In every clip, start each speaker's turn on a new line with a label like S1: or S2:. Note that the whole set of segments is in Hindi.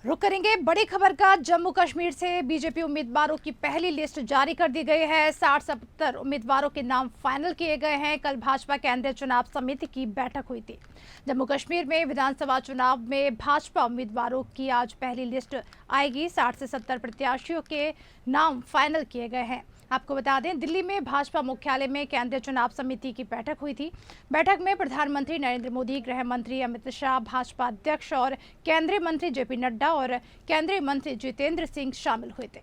S1: रुक करेंगे बड़ी खबर का। जम्मू कश्मीर से बीजेपी उम्मीदवारों की पहली लिस्ट जारी कर दी गई है। 60-70 उम्मीदवारों के नाम फाइनल किए गए हैं। कल भाजपा केंद्रीय चुनाव समिति की बैठक हुई थी। जम्मू कश्मीर में विधानसभा चुनाव में भाजपा उम्मीदवारों की आज पहली लिस्ट आएगी। 60 से 70 प्रत्याशियों के नाम फाइनल किए गए हैं। आपको बता दें, दिल्ली में भाजपा मुख्यालय में केंद्रीय चुनाव समिति की बैठक हुई थी। बैठक में प्रधानमंत्री नरेंद्र मोदी, गृह मंत्री अमित शाह, भाजपा अध्यक्ष और केंद्रीय मंत्री जेपी नड्डा और केंद्रीय मंत्री जितेंद्र सिंह शामिल हुए थे।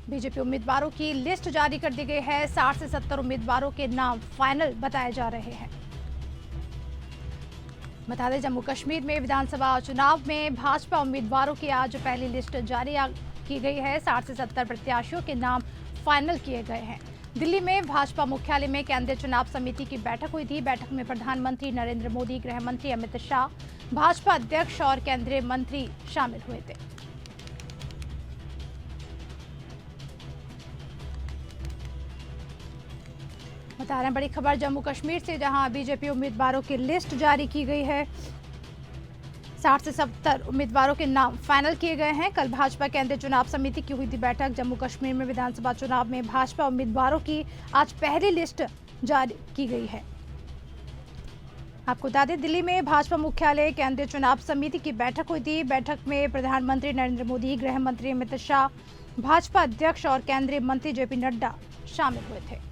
S1: बीजेपी उम्मीदवारों की लिस्ट जारी कर दी गई है। 60 से 70 उम्मीदवारों के नाम फाइनल बताए जा रहे हैं। बता दें, जम्मू कश्मीर में विधानसभा चुनाव में भाजपा उम्मीदवारों की आज पहली लिस्ट जारी की गई है। 60 से 70 प्रत्याशियों के नाम फाइनल किए गए हैं। दिल्ली में भाजपा मुख्यालय में केंद्रीय चुनाव समिति की बैठक हुई थी। बैठक में प्रधानमंत्री नरेंद्र मोदी, गृह मंत्री अमित शाह, भाजपा अध्यक्ष और केंद्रीय मंत्री शामिल हुए थे। बता रहे हैं बड़ी खबर जम्मू कश्मीर से, जहां बीजेपी उम्मीदवारों की लिस्ट जारी की गई है। 60 से 70 उम्मीदवारों के नाम फाइनल किए गए हैं। कल भाजपा केंद्रीय चुनाव समिति की हुई थी बैठक। जम्मू कश्मीर में विधानसभा चुनाव में भाजपा उम्मीदवारों की आज पहली लिस्ट जारी की गई है। आपको बता दें, दिल्ली में भाजपा मुख्यालय केंद्रीय चुनाव समिति की बैठक हुई थी। बैठक में प्रधानमंत्री नरेंद्र मोदी, गृह मंत्री अमित शाह, भाजपा अध्यक्ष और केंद्रीय मंत्री जेपी नड्डा शामिल हुए थे।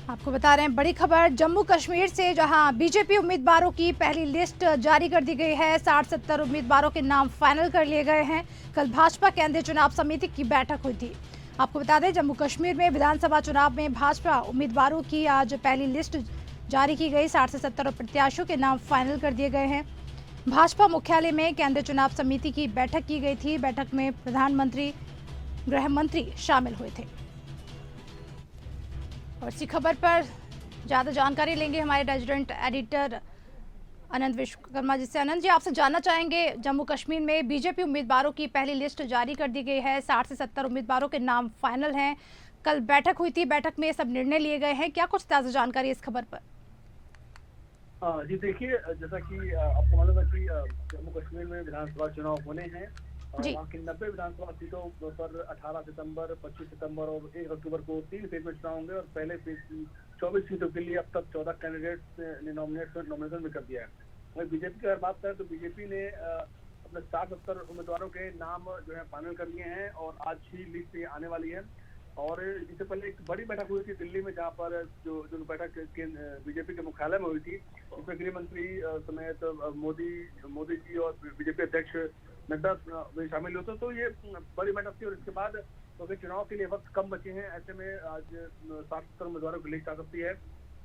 S1: आपको बता रहे हैं बड़ी खबर जम्मू कश्मीर से, जहां बीजेपी उम्मीदवारों की पहली लिस्ट जारी कर दी गई है। 60-70 उम्मीदवारों के नाम फाइनल कर लिए गए हैं। कल भाजपा केंद्रीय चुनाव समिति की बैठक हुई थी। आपको बता दें, जम्मू कश्मीर में विधानसभा चुनाव में भाजपा उम्मीदवारों की आज पहली लिस्ट जारी की गई। 60 से 70 प्रत्याशियों के नाम फाइनल कर दिए गए हैं। भाजपा मुख्यालय में केंद्रीय चुनाव समिति की बैठक की गई थी। बैठक में प्रधानमंत्री, गृह मंत्री शामिल हुए थे। और इसी खबर पर ज़्यादा जानकारी लेंगे हमारे रेजिडेंट एडिटर अनंत विश्वकर्मा जी से। अनंत जी, आपसे जानना चाहेंगे, जम्मू कश्मीर में बीजेपी उम्मीदवारों की पहली लिस्ट जारी कर दी गई है। 60 से 70 उम्मीदवारों के नाम फाइनल हैं। कल बैठक हुई थी, बैठक में सब निर्णय लिए गए हैं। क्या कुछ ताज़ा जानकारी इस खबर पर?
S2: जी देखिए, जैसा कि आपको मालूम है कि जम्मू कश्मीर में विधानसभा चुनाव होने हैं और
S1: जी।
S2: वहाँ की 90 विधानसभा सीटों पर 18 सितंबर, 25 सितंबर और 1 अक्टूबर को 3 फेज में चुनाव होंगे और पहले फेज की 24 सीटों के लिए अब तक 14 कैंडिडेट्स ने नॉमिनेशन भी कर दिया है। वहीं बीजेपी की अगर बात करें तो बीजेपी ने अपने 60-70 उम्मीदवारों के नाम जो है फाइनल कर लिए हैं और आज ही लिस्ट आने वाली है। और इससे पहले एक बड़ी बैठक हुई थी दिल्ली में, जहां पर जो बैठक बीजेपी के मुख्यालय में हुई थी, इसमें गृह मंत्री समेत मोदी जी और बीजेपी अध्यक्ष नड्डा भी शामिल हुए थे। तो ये बड़ी बैठक थी और इसके बाद क्योंकि चुनाव के लिए वक्त कम बचे हैं, ऐसे में आज 60-70 उम्मीदवारों की लिस्ट आ सकती है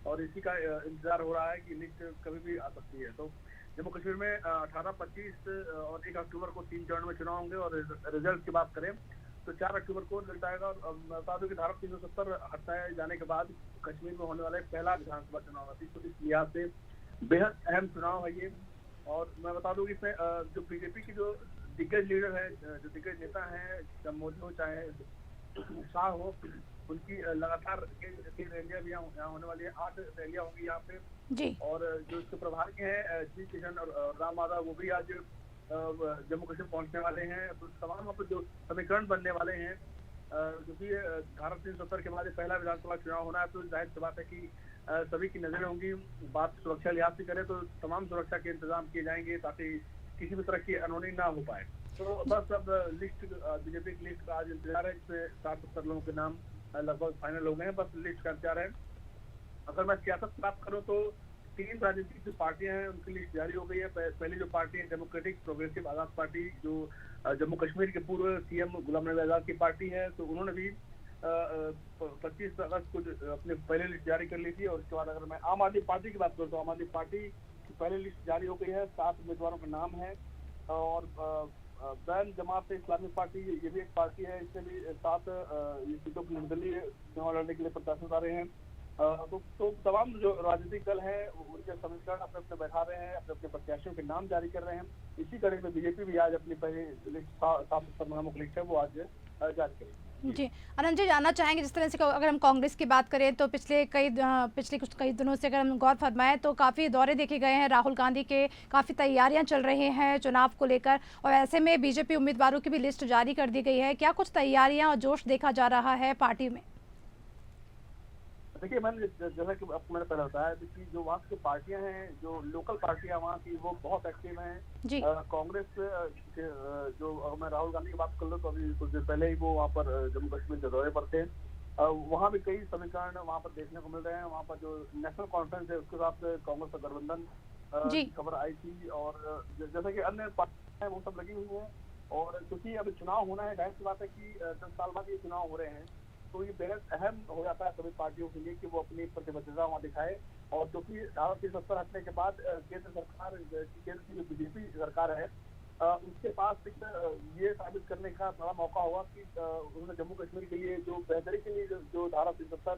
S2: और इसी का इंतजार हो रहा है कि लिस्ट कभी भी आ सकती है। तो जम्मू कश्मीर में 18, 25 और 1 अक्टूबर को 3 चरण में चुनाव होंगे और रिजल्ट की बात करें तो 4 अक्टूबर को रिजल्ट आएगा। और बता दूं कि धारा 370 हटाए जाने के बाद कश्मीर में होने वाला पहला विधानसभा चुनाव है, तो इस लिहाज से बेहद अहम चुनाव है ये। और मैं बता दूं कि इसमें जो बीजेपी की जो दिग्गज लीडर है, जो दिग्गज नेता है, चाहे मोदी हो चाहे शाह हो, उनकी लगातार रैलियां भी यहाँ होने वाली है। 8 रैलियां होंगी यहाँ पे
S1: जी।
S2: और जो इसके प्रभारी हैं जी किशन और राम माधव, वो भी आज जम्मू कश्मीर पहुंचने वाले हैं। तो तमाम वहाँ पर जो समीकरण बनने वाले हैं, क्योंकि धारा 370 के बाद पहला विधानसभा चुनाव होना है, तो जाहिर सी बात है कि सभी की नजरें होंगी। बात सुरक्षा लिहाज से करें तो तमाम सुरक्षा के इंतजाम किए जाएंगे ताकि किसी भी तरह की अनहोनी ना हो पाए। तो बस अब लिस्ट, बीजेपी की लिस्ट का आज इंतजार है, जिसमें 60-70 लोगों के नाम लगभग फाइनल हो गए हैं। बस लिस्ट का इंतजार है। अगर मैं सियासत की बात करूँ तो 3 राजनीतिक जो पार्टियां हैं उनकी लिस्ट जारी हो गई है। पहली जो पार्टी है डेमोक्रेटिक प्रोग्रेसिव आजाद पार्टी, जो जम्मू कश्मीर के पूर्व सीएम गुलाम नबी आजाद की पार्टी है, तो उन्होंने भी 25 अगस्त को अपनी पहली लिस्ट जारी कर ली थी। और इसके बाद अगर मैं आम आदमी पार्टी की बात करूँ तो आम आदमी पार्टी की पहली लिस्ट जारी हो गई है। 7 उम्मीदवारों के नाम है और बैन जमात इस्लामी पार्टी, ये भी एक पार्टी है, इससे भी 7 सीटों की निर्दलीय चुनाव लड़ने के लिए प्रत्याशी उतारे हैं। तो तमाम जो राजनीतिक दल हैं उनके समीकरण अपने अपने बैठा रहे हैं, अपने अपने प्रत्याशियों के नाम जारी कर रहे हैं। इसी कड़ी में बीजेपी भी आज अपनी पहली लिस्ट 7-70 नामों की लिस्ट है वो आज जारी करेगी।
S1: जी, आनंद जी, जानना चाहेंगे जिस तरह से अगर हम कांग्रेस की बात करें तो पिछले कई दिनों से अगर हम गौर फरमाएं तो काफ़ी दौरे देखे गए हैं राहुल गांधी के, काफ़ी तैयारियां चल रही हैं चुनाव को लेकर, और ऐसे में बीजेपी उम्मीदवारों की भी लिस्ट जारी कर दी गई है। क्या कुछ तैयारियां और जोश देखा जा रहा है पार्टी में?
S2: देखिए, मैंने जैसा कि आपको मैंने पहले बताया कि जो वहाँ की पार्टियां हैं, जो लोकल पार्टियां वहाँ की, वो बहुत एक्टिव हैं।
S1: जी।
S2: कांग्रेस के जो मैं राहुल गांधी की बात कर लूँ तो अभी कुछ दिन पहले ही वो वहाँ पर जम्मू कश्मीर के दौरे पर थे। वहाँ भी कई समीकरण वहाँ पर देखने को मिल रहे हैं। वहाँ पर जो नेशनल कॉन्फ्रेंस है उसके साथ कांग्रेस का गठबंधन
S1: जी।
S2: की खबर आई थी, और जैसा कि अन्य पार्टियां वो सब लगी हुई हैं। और क्योंकि अब चुनाव होना है, जाहिर सी बात है कि 10 साल बाद ये चुनाव हो रहे हैं, तो ये बेहद अहम हो जाता है सभी पार्टियों के लिए कि वो अपनी प्रतिबद्धता वहाँ दिखाए। और क्योंकि 370 हटने के बाद केंद्र सरकार, केंद्र की जो बीजेपी सरकार है, उसके पास ये साबित करने का बड़ा मौका होगा कि उन्होंने जम्मू कश्मीर के लिए जो बेहतरी के लिए जो धारा 370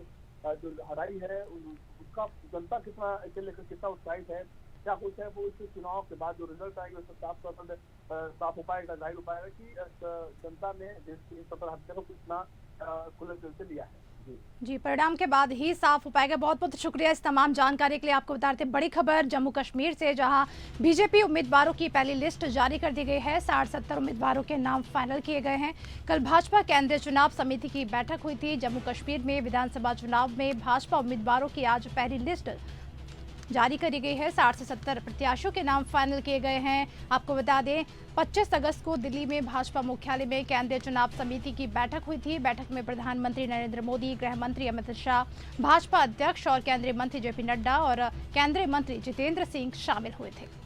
S2: जो हटाई है, उसका जनता कितना इसे लेकर कितना उत्साहित है, क्या कुछ है, वो इस चुनाव के बाद जो रिजल्ट आएगा उससे साफ हो पाएगा, जाहिर हो पाएगा कि जनता ने देश की 370 हत्या को कितना खुले दिल से लिया है।
S1: जी, परिणाम के बाद ही साफ हो पाएगा। बहुत बहुत शुक्रिया इस तमाम जानकारी के लिए। आपको बता रहे थे बड़ी खबर जम्मू कश्मीर से, जहां बीजेपी उम्मीदवारों की पहली लिस्ट जारी कर दी गई है। 60-70 उम्मीदवारों के नाम फाइनल किए गए हैं। कल भाजपा केंद्रीय चुनाव समिति की बैठक हुई थी। जम्मू कश्मीर में विधानसभा चुनाव में भाजपा उम्मीदवारों की आज पहली लिस्ट जारी करी गई है। 60 से 70 प्रत्याशियों के नाम फाइनल किए गए हैं। आपको बता दें 25 अगस्त को दिल्ली में भाजपा मुख्यालय में केंद्रीय चुनाव समिति की बैठक हुई थी। बैठक में प्रधानमंत्री नरेंद्र मोदी, गृह मंत्री अमित शाह, भाजपा अध्यक्ष और केंद्रीय मंत्री जेपी नड्डा और केंद्रीय मंत्री जितेंद्र सिंह शामिल हुए थे।